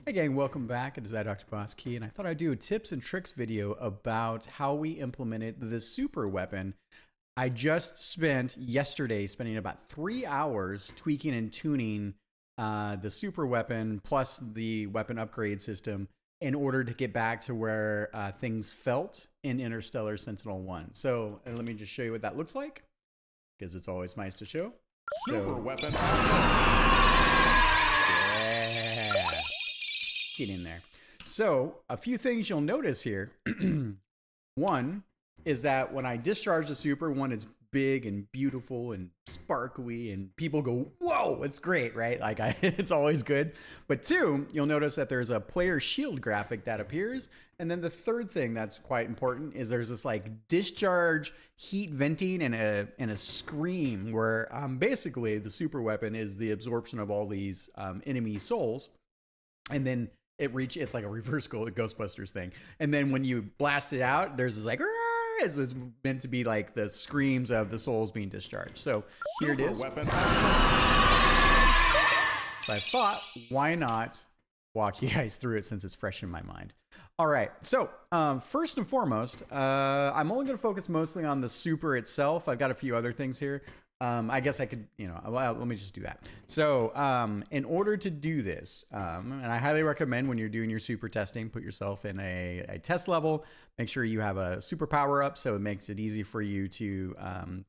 Hey gang, welcome back. It is I, Dr. Boss Key, and I thought I'd do a tips and tricks video about how we implemented the super weapon. I just spent yesterday spending about 3 hours tweaking and tuning the super weapon plus the weapon upgrade system in order to get back to where things felt in Interstellar Sentinel 1. So let me just show you what that looks like, because it's always nice to show. Super weapon. Yeah. Get in there. So a few things you'll notice here. One is that when I discharge the super, one, it's big and beautiful and sparkly, and people go, "Whoa, it's great!" Right? Like it's always good. But two, you'll notice that there's a player shield graphic that appears, and then the third thing that's quite important is there's this like discharge, heat venting, and a scream where basically the super weapon is the absorption of all these enemy souls, and then it's like a reverse Ghostbusters thing. And then when you blast it out, there's this like, it's meant to be like the screams of the souls being discharged. So here it is. Weapon. So I thought, why not walk you guys through it since it's fresh in my mind. All right, so first and foremost, I'm only going to focus mostly on the super itself. I've got a few other things here. I guess I could, well, let me just do that. So in order to do this, and I highly recommend when you're doing your super testing, put yourself in a test level. Make sure you have a super power up, so it makes it easy for you to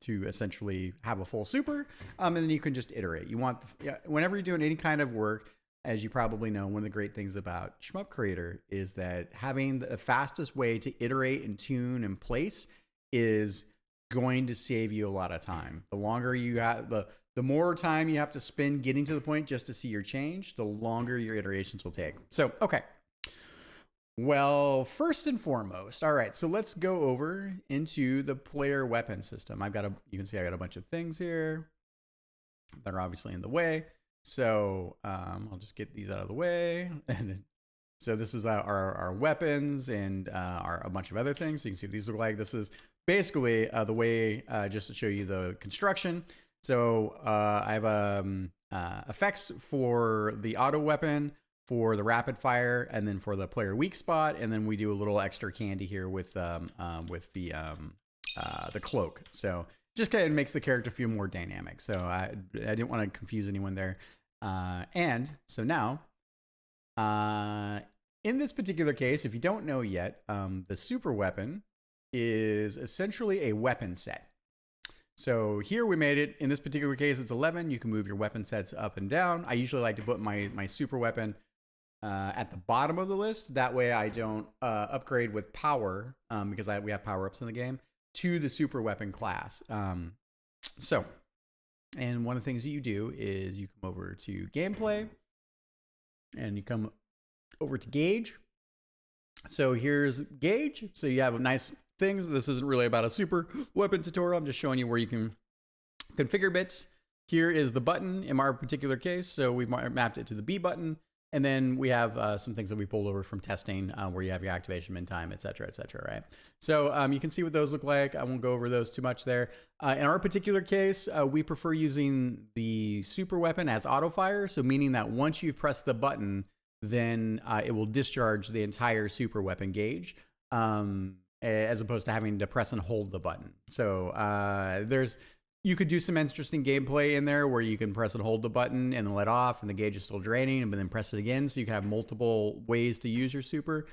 essentially have a full super, and then you can just iterate. You want, whenever you're doing any kind of work, as you probably know, one of the great things about Shmup Creator is that having the fastest way to iterate and tune and place is going to save you a lot of time. The longer you have, the more time you have to spend getting to the point just to see your change, the longer your iterations will take. So, okay. Well, first and foremost, all right, so let's go over into the player weapon system. You can see I got a bunch of things here that are obviously in the way. So I'll just get these out of the way. And so this is our weapons and a bunch of other things. So you can see what these look like. This is basically the way, just to show you the construction. So I have effects for the auto weapon, for the rapid fire, and then for the player weak spot. And then we do a little extra candy here with the cloak. So just kind of makes the character feel more dynamic. So I didn't want to confuse anyone there. And so now, in this particular case, if you don't know yet, the super weapon is essentially a weapon set. So here we made it. In this particular case, it's 11. You can move your weapon sets up and down. I usually like to put my super weapon at the bottom of the list. That way I don't upgrade with power, because we have power-ups in the game, to the super weapon class. And one of the things that you do is you come over to gameplay and you come over to gauge. So here's gauge. So you have nice things. This isn't really about a super weapon tutorial. I'm just showing you where you can configure bits. Here is the button in our particular case. So we mapped it to the B button. And then we have some things that we pulled over from testing where you have your activation min time, et cetera, right? So you can see what those look like. I won't go over those too much there. In our particular case, we prefer using the super weapon as auto fire. So meaning that once you've pressed the button, then it will discharge the entire super weapon gauge, as opposed to having to press and hold the button. So you could do some interesting gameplay in there where you can press and hold the button and then let off and the gauge is still draining, but then press it again. So you can have multiple ways to use your super.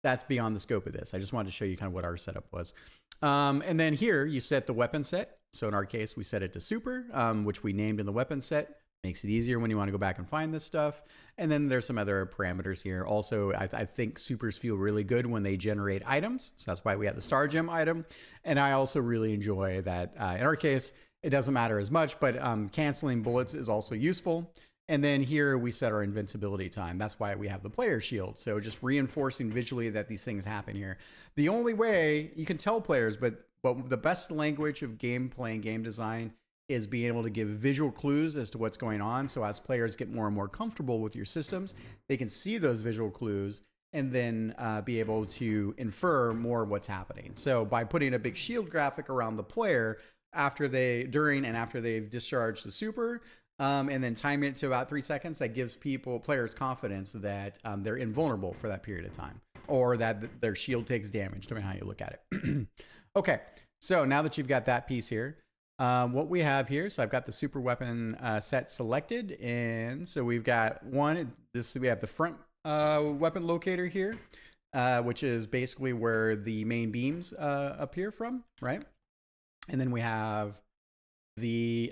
That's beyond the scope of this. I just wanted to show you kind of what our setup was. And then here you set the weapon set. So in our case, we set it to super, which we named in the weapon set. Makes it easier when you want to go back and find this stuff. And then there's some other parameters here. Also, I think supers feel really good when they generate items. So that's why we have the Star Gem item. And I also really enjoy that in our case, it doesn't matter as much, but canceling bullets is also useful. And then here we set our invincibility time. That's why we have the player shield. So just reinforcing visually that these things happen here. The only way you can tell players, but the best language of gameplay and game design is being able to give visual clues as to what's going on. So as players get more and more comfortable with your systems, they can see those visual clues and then be able to infer more of what's happening. So by putting a big shield graphic around the player, during and after they've discharged the super, and then time it to about 3 seconds. That gives players confidence that they're invulnerable for that period of time, or that their shield takes damage, depending on how you look at it. Okay, so now that you've got that piece here, what we have here, so I've got the super weapon set selected, and so we've got we have the front weapon locator here, which is basically where the main beams appear from, right? And then we have this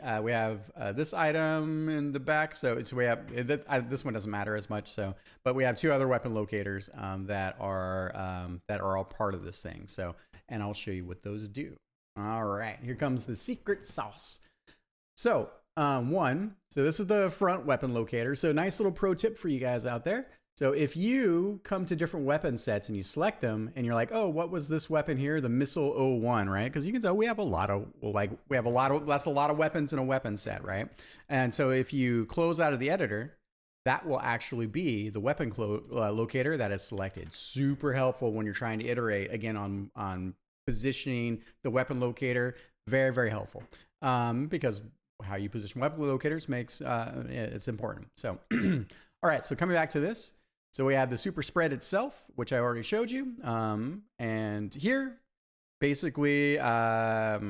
item in the back, so we have this one doesn't matter as much, so but we have 2 other weapon locators that are all part of this thing. So, and I'll show you what those do. All right, here comes the secret sauce. So so this is the front weapon locator. So nice little pro tip for you guys out there. So if you come to different weapon sets and you select them and you're like, oh, what was this weapon here? The Missile 01, right? Because you can tell we have a lot of that's a lot of weapons in a weapon set, right? And so if you close out of the editor, that will actually be the weapon locator that is selected. Super helpful when you're trying to iterate again on positioning the weapon locator. Very, very helpful because how you position weapon locators makes it's important. So all right, so coming back to this. So we have the super spread itself, which I already showed you. And here, basically, I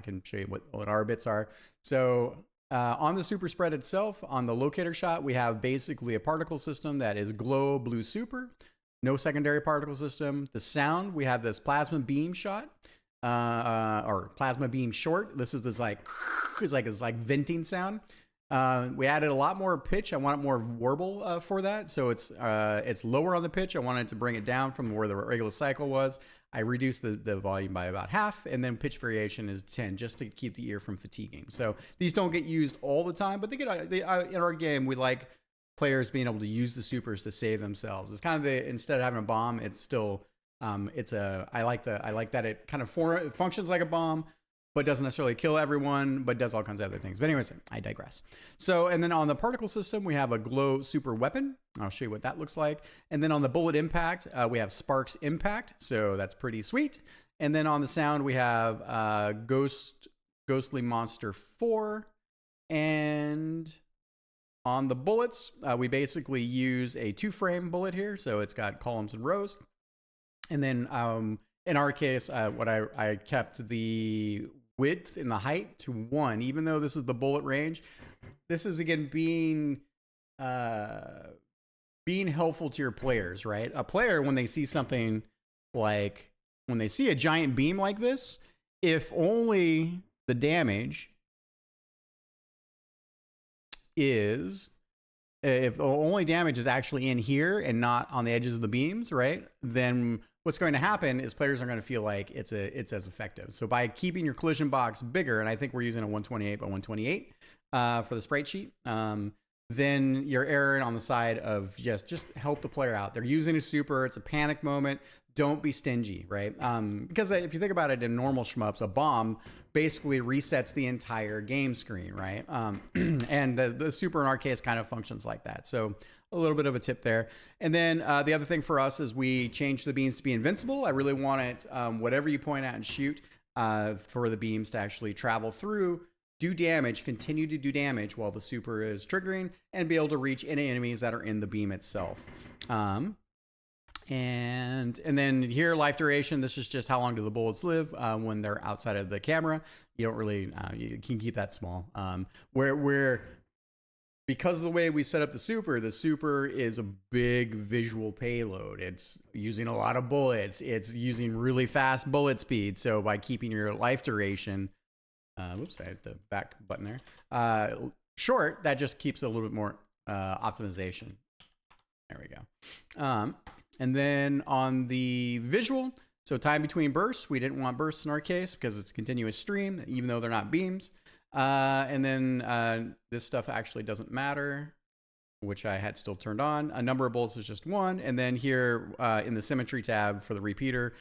can show you what our bits are. So on the super spread itself, on the locator shot, we have basically a particle system that is glow blue super, no secondary particle system. The sound, we have this plasma beam shot, or plasma beam short. This is this it's like venting sound. We added a lot more pitch. I want more warble for that. So it's lower on the pitch. I wanted to bring it down from where the regular cycle was. I reduced the volume by about half, and then pitch variation is 10 just to keep the ear from fatiguing. So these don't get used all the time, but in our game, we like players being able to use the supers to save themselves. It's kind of instead of having a bomb, it's still, I like that it kind of functions like a bomb, but doesn't necessarily kill everyone, but does all kinds of other things. But anyways, I digress. So, and then on the particle system, we have a glow super weapon. I'll show you what that looks like. And then on the bullet impact, we have sparks impact. So that's pretty sweet. And then on the sound, we have ghostly monster 4. And on the bullets, we basically use a 2-frame bullet here. So it's got columns and rows. And then in our case, I kept the width and the height to 1, even though this is the bullet range. This is again being helpful to your players, right? A player, when they see something like, when they see a giant beam like this, if only the damage is actually in here and not on the edges of the beams, right? Then what's going to happen is players are going to feel like it's as effective. So by keeping your collision box bigger, and I think we're using a 128 by 128 for the sprite sheet, then you're erring on the side of just help the player out. They're using a super. It's a panic moment. Don't be stingy, right? Because if you think about it in normal shmups, a bomb basically resets the entire game screen, right? And the super in our case kind of functions like that. So a little bit of a tip there. And then the other thing for us is we changed the beams to be invincible. I really want it, whatever you point at and shoot, for the beams to actually travel through, do damage, continue to do damage while the super is triggering, and be able to reach any enemies that are in the beam itself. And then here, life duration, this is just how long do the bullets live when they're outside of the camera. You don't really, you can keep that small. Because of the way we set up the super is a big visual payload. It's using a lot of bullets. It's using really fast bullet speed. So by keeping your life duration, whoops, I hit the back button there, short, that just keeps a little bit more optimization. There we go. And then on the visual, so time between bursts, we didn't want bursts in our case because it's a continuous stream, even though they're not beams. And then this stuff actually doesn't matter, which I had still turned on. A number of bullets is just 1. And then here in the symmetry tab for the repeater,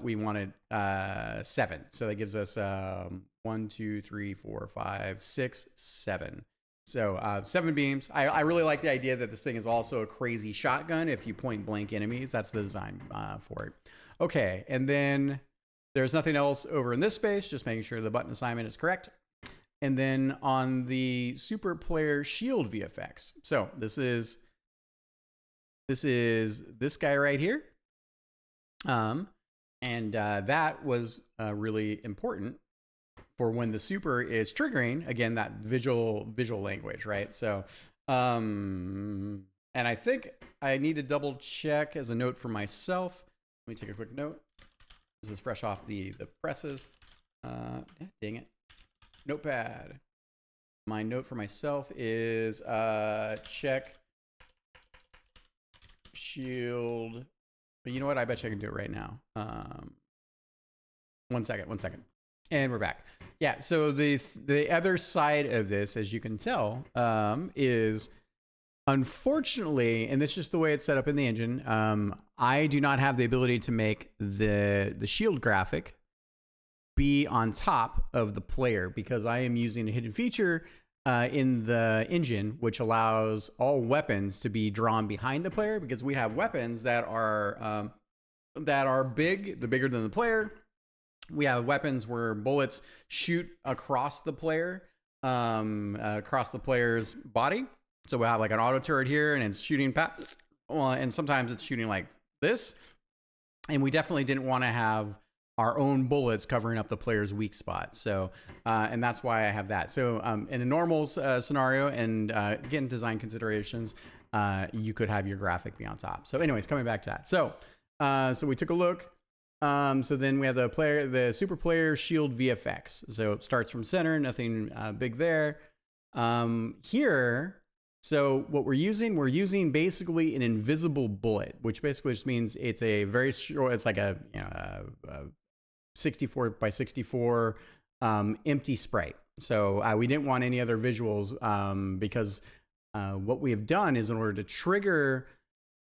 we wanted 7. So that gives us 1, 2, 3, 4, 5, 6, 7. So 7 beams. I really like the idea that this thing is also a crazy shotgun if you point blank enemies. That's the design for it. Okay, and then there's nothing else over in this space, just making sure the button assignment is correct. And then on the super player shield VFX. So this is this guy right here. And that was really important for when the super is triggering, again, that visual language, right? So, and I think I need to double check as a note for myself. Let me take a quick note. This is fresh off the presses. Dang it. Notepad. My note for myself is check shield. But you know what? I bet you I can do it right now. 1 second. And we're back. Yeah, so the other side of this, as you can tell, is unfortunately, and this is just the way it's set up in the engine, I do not have the ability to make the shield graphic be on top of the player because I am using a hidden feature in the engine, which allows all weapons to be drawn behind the player because we have weapons that are big, they're bigger than the player. We have weapons where bullets shoot across the player, across the player's body. So we have like an auto turret here and it's shooting past, and sometimes it's shooting like this. And we definitely didn't want to have our own bullets covering up the player's weak spot. So, and that's why I have that. So in a normal scenario, and again, design considerations, you could have your graphic be on top. So anyways, coming back to that. So, so we took a look. So then we have the super player shield VFX. So it starts from center, nothing big there. Here, so what we're using basically an invisible bullet, which basically just means it's a very short, it's like a 64 by 64 empty sprite. So we didn't want any other visuals because what we have done is in order to trigger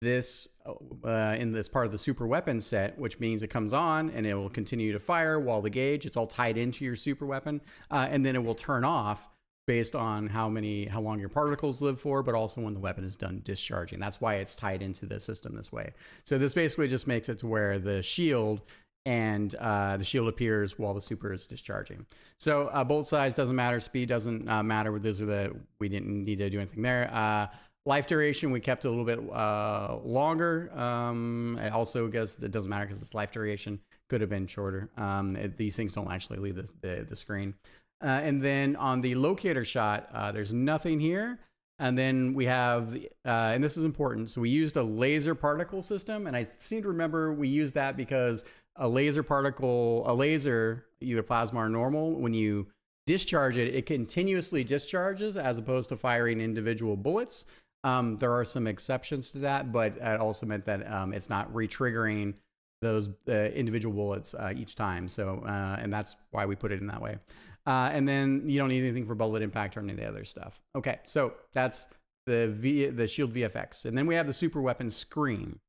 this in this part of the super weapon set, which means it comes on and it will continue to fire while the gauge, it's all tied into your super weapon, and then it will turn off based on how long your particles live for, but also when the weapon is done discharging. That's why it's tied into the system this way. So this basically just makes it to where the shield appears while the super is discharging. So bullet size doesn't matter, speed doesn't matter. We didn't need to do anything there. Life duration, we kept a little bit longer. I also guess it doesn't matter because it's life duration. Could have been shorter. These things don't actually leave the screen. And then on the locator shot, there's nothing here. And then we have, and this is important, so we used a laser particle system. And I seem to remember we used that because a laser, either plasma or normal, when you discharge it, it continuously discharges as opposed to firing individual bullets. There are some exceptions to that, but it also meant that it's not re-triggering those individual bullets each time. So, and that's why we put it in that way. And then you don't need anything for bullet impact or any of the other stuff. Okay, so that's the shield VFX. And then we have the super weapon screen.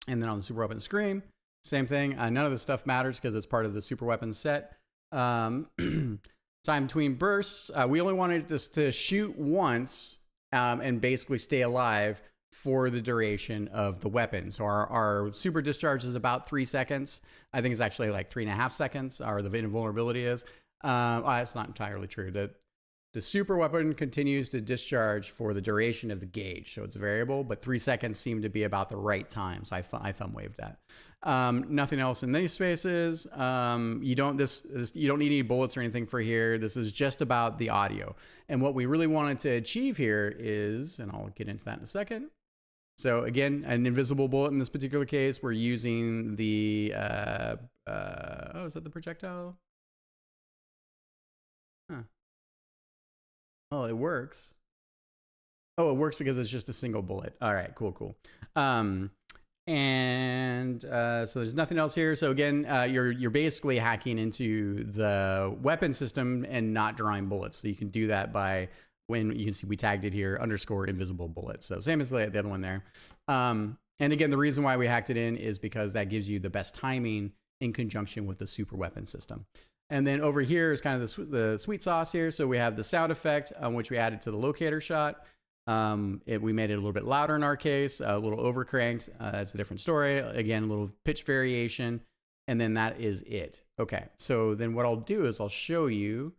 And then on the super weapon screen, same thing. None of this stuff matters because it's part of the super weapon set. Time between bursts, we only wanted this to shoot once and basically stay alive for the duration of the weapon. So our super discharge is about 3 seconds. I think it's actually like 3.5 seconds, or the invulnerability is. It's not entirely true. The super weapon continues to discharge for the duration of the gauge, so it's variable, but 3 seconds seemed to be about the right time, so I thumb waved that. Nothing else in these spaces. You don't need any bullets or anything for here. This is just about the audio. And what we really wanted to achieve here is, and I'll get into that in a second. So again, an invisible bullet in this particular case. We're using the, is that the projectile? Huh. Oh, it works. Oh, it works because it's just a single bullet. All right, cool. So there's nothing else here. So again, you're basically hacking into the weapon system and not drawing bullets. So you can do that by, when you can see we tagged it here, _invisible bullet. So same as the other one there. And again, the reason why we hacked it in is because that gives you the best timing in conjunction with the super weapon system. And then over here is kind of the sweet sauce here. So we have the sound effect, which we added to the locator shot. We made it a little bit louder in our case, a little overcranked. That's a different story. Again, a little pitch variation. And then that is it. Okay, so then what I'll do is I'll show you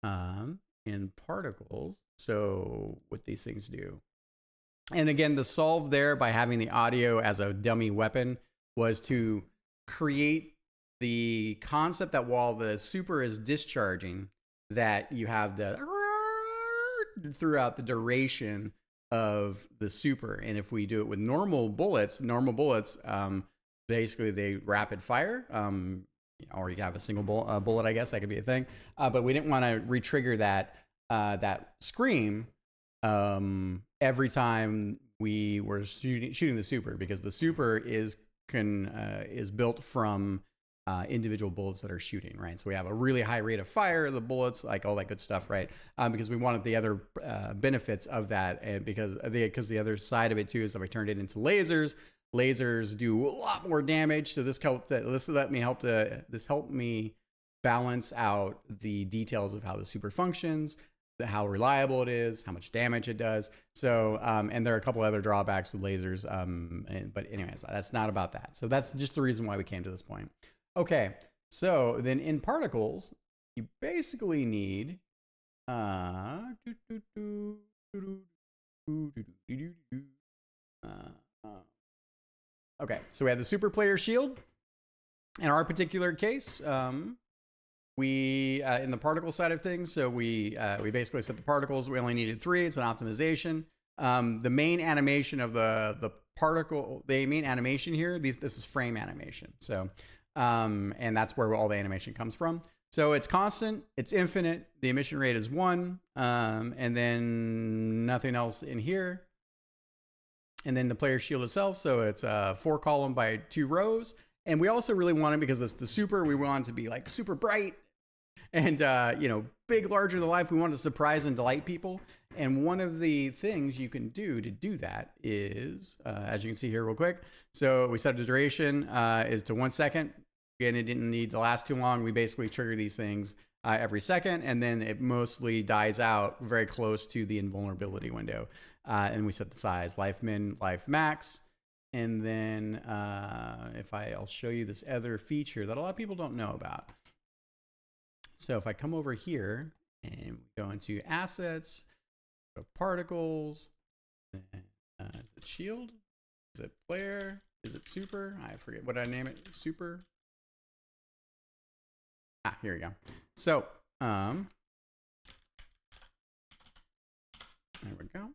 in particles. So what these things do. And again, the solve there by having the audio as a dummy weapon was to create the concept that while the super is discharging, that you have the throughout the duration of the super. And if we do it with normal bullets, basically they rapid fire, or you have a single bullet, I guess that could be a thing. But we didn't want to re-trigger that scream every time we were shooting the super, because the super is built from individual bullets that are shooting, right? So we have a really high rate of fire of the bullets, like all that good stuff, right? Because we wanted the other benefits of that, and because the other side of it too is that we turned it into lasers. Lasers do a lot more damage, so this helped me balance out the details of how the super functions, how reliable it is, how much damage it does. So, and there are a couple other drawbacks with lasers. But anyways, that's not about that. So that's just the reason why we came to this point. Okay. So then in particles, you basically need, okay. So we have the super player shield. In our particular case, we in the particle side of things, so we basically set the particles. We only needed 3. It's an optimization. The main animation of the particle, the main animation here, this is frame animation. So, and that's where all the animation comes from. So it's constant, it's infinite. The emission rate is 1, and then nothing else in here. And then the player shield itself, so it's 4 column by 2 rows. And we also really wanted, because the super, we wanted to be like super bright and, big, larger than life. We wanted to surprise and delight people. And one of the things you can do to do that is, as you can see here real quick. So we set the duration is to 1 second. Again, it didn't need to last too long. We basically trigger these things every second, and then it mostly dies out very close to the invulnerability window. And we set the size, life min, life max. And then I'll show you this other feature that a lot of people don't know about. So if I come over here and go into assets, go particles, is it shield? Is it player? Is it super? I forget what I name it. Super. Here we go. So there we go.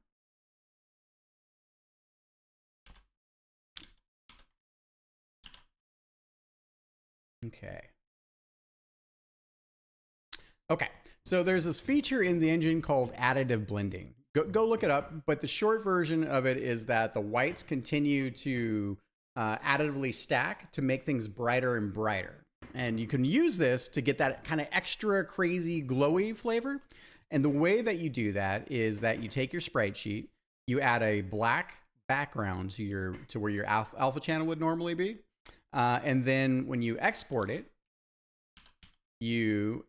Okay, so there's this feature in the engine called additive blending. Go look it up, but the short version of it is that the whites continue to additively stack to make things brighter and brighter. And you can use this to get that kind of extra crazy glowy flavor. And the way that you do that is that you take your sprite sheet, you add a black background to where your alpha channel would normally be. And then when you export it, is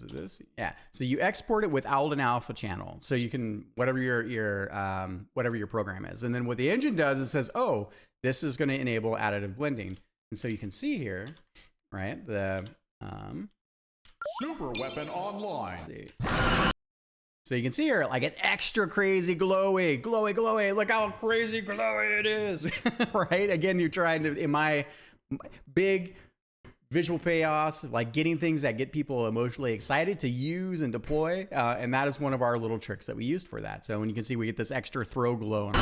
it this? Yeah. So you export it without an alpha channel. So you can, whatever your program is. And then what the engine does, it says, oh, this is going to enable additive blending. And so you can see here, right? The super weapon online. Let's see. So you can see here, like an extra crazy glowy. Look how crazy glowy it is, right? Again, you're trying to, in my big visual payoffs, like getting things that get people emotionally excited to use and deploy. And that is one of our little tricks that we used for that. So when you can see, we get this extra throw glow.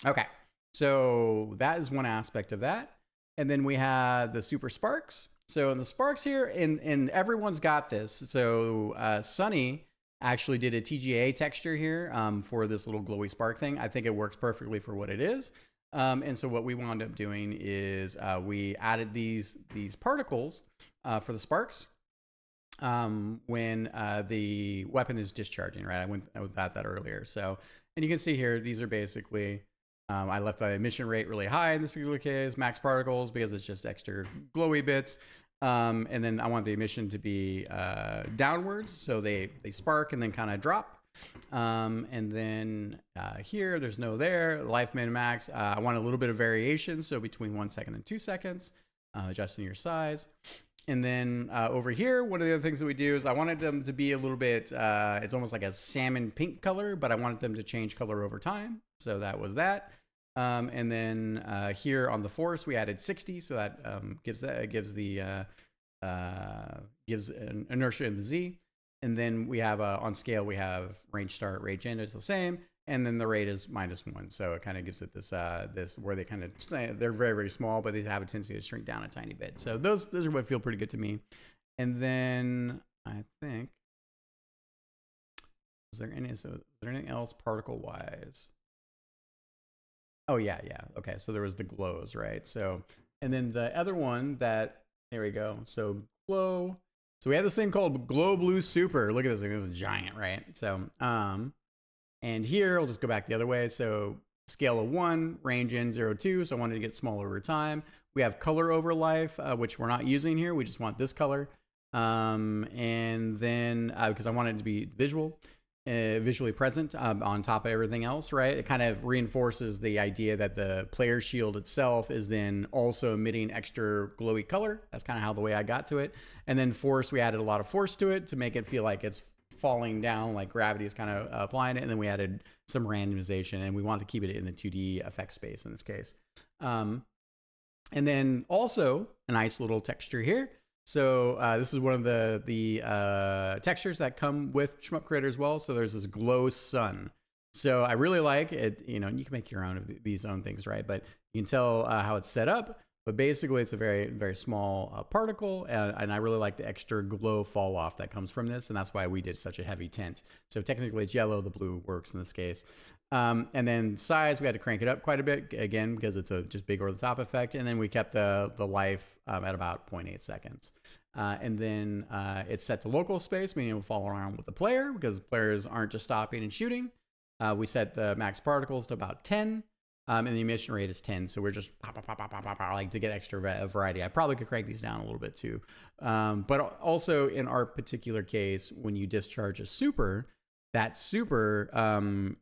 Okay. So that is one aspect of that. And then we have the super sparks. So in the sparks here, and everyone's got this. So Sunny actually did a TGA texture here for this little glowy spark thing. I think it works perfectly for what it is. And so what we wound up doing is we added these particles for the sparks when the weapon is discharging, right? I went about that earlier. So, and you can see here, these are basically, I left the emission rate really high in this particular case, max particles, because it's just extra glowy bits. And then I want the emission to be downwards, so they spark and then kind of drop. And then here, there's no there, life min max. I want a little bit of variation, so between 1 second and 2 seconds, adjusting your size. And then over here, one of the other things that we do is I wanted them to be a little bit, it's almost like a salmon pink color, but I wanted them to change color over time. So that was that. And then here on the force, we added 60. So that gives an inertia in the Z. And then we have on scale, we have range start, range end is the same. And then the rate is -1. So it kind of gives it this where they kind of, they're very, very small, but they have a tendency to shrink down a tiny bit. So those are what feel pretty good to me. And then I think, is there anything else particle wise? Oh yeah. Okay. So there was the glows, right? So, and then the other one there we go. So glow. So we have this thing called Glow Blue Super. Look at this thing. This is giant, right? So, and here, I'll just go back the other way. So scale of 1, range in 0.2. So I wanted to get smaller over time. We have color over life, which we're not using here. We just want this color. And then, because I want it to be visually present on top of everything else, right? It kind of reinforces the idea that the player shield itself is then also emitting extra glowy color. That's kind of how the way I got to it. And then force, we added a lot of force to it to make it feel like it's falling down, like gravity is kind of applying it. And then we added some randomization, and we want to keep it in the 2D effect space in this case. And then also a nice little texture here. So this is one of the textures that come with Shmup Creator as well. So there's this glow sun. So I really like it. You know, you can make your own of these own things, right? But you can tell how it's set up. But basically, it's a very, very small particle, and I really like the extra glow fall off that comes from this, and that's why we did such a heavy tint. So technically, it's yellow. The blue works in this case. And then size, we had to crank it up quite a bit, again, because it's a just big over the top effect. And then we kept the life at about 0.8 seconds. And then it's set to local space, meaning it will follow around with the player, because players aren't just stopping and shooting. We set the max particles to about 10. And the emission rate is 10. So we're just like to get extra variety. I probably could crank these down a little bit too. But also in our particular case, when you discharge a super, that super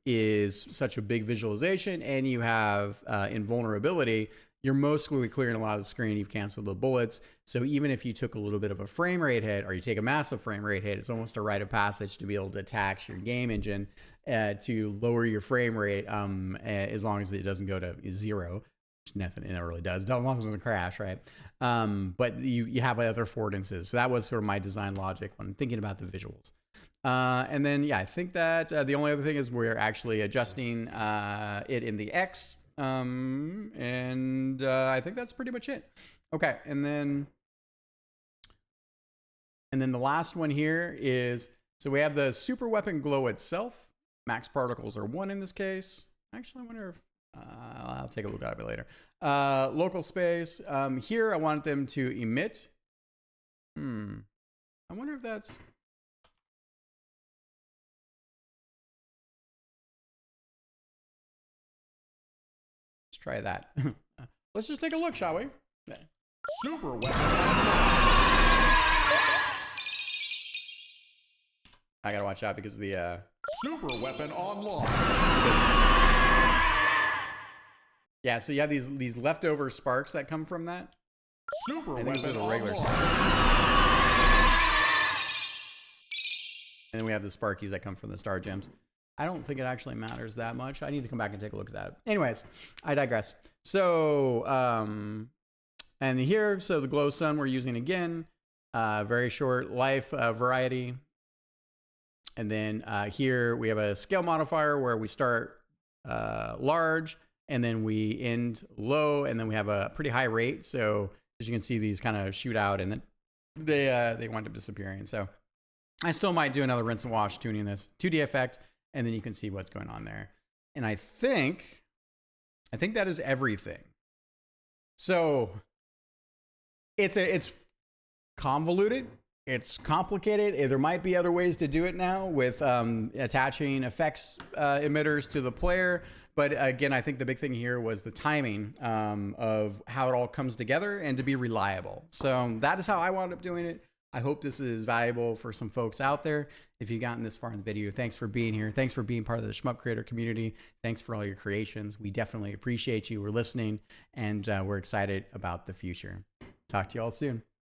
is such a big visualization, and you have invulnerability. You're mostly clearing a lot of the screen. You've canceled the bullets. So even if you took a little bit of a frame rate hit, or you take a massive frame rate hit, it's almost a rite of passage to be able to tax your game engine to lower your frame rate as long as it doesn't go to 0, which nothing it really does. As long as it doesn't crash, right? But you have other affordances. So that was sort of my design logic when thinking about the visuals. And then, yeah, I think that the only other thing is we're actually adjusting it in the X. And I think that's pretty much it. Okay, and then the last one here is, so we have the super weapon glow itself. Max particles are 1 in this case. Actually, I wonder if I'll take a look at it later. Local space. Here, I want them to emit. I wonder if that's. Let's try that. Let's just take a look, shall we? Super weapon. I gotta watch out because of the super weapon online. Yeah, so you have these leftover sparks that come from that. Super weapon online. And then we have the sparkies that come from the star gems. I don't think it actually matters that much. I need to come back and take a look at that. Anyways, I digress. So, and here, so the glow sun we're using again, very short life variety. And then here we have a scale modifier where we start large and then we end low, and then we have a pretty high rate. So as you can see, these kind of shoot out and then they wind up disappearing. So I still might do another rinse and wash tuning this 2D effect, and then you can see what's going on there. And I think that is everything. So it's convoluted. It's complicated. There might be other ways to do it now with attaching effects emitters to the player. But again, I think the big thing here was the timing of how it all comes together and to be reliable. So that is how I wound up doing it. I hope this is valuable for some folks out there. If you've gotten this far in the video, thanks for being here. Thanks for being part of the Shmup Creator community. Thanks for all your creations. We definitely appreciate you. We're listening, and we're excited about the future. Talk to you all soon.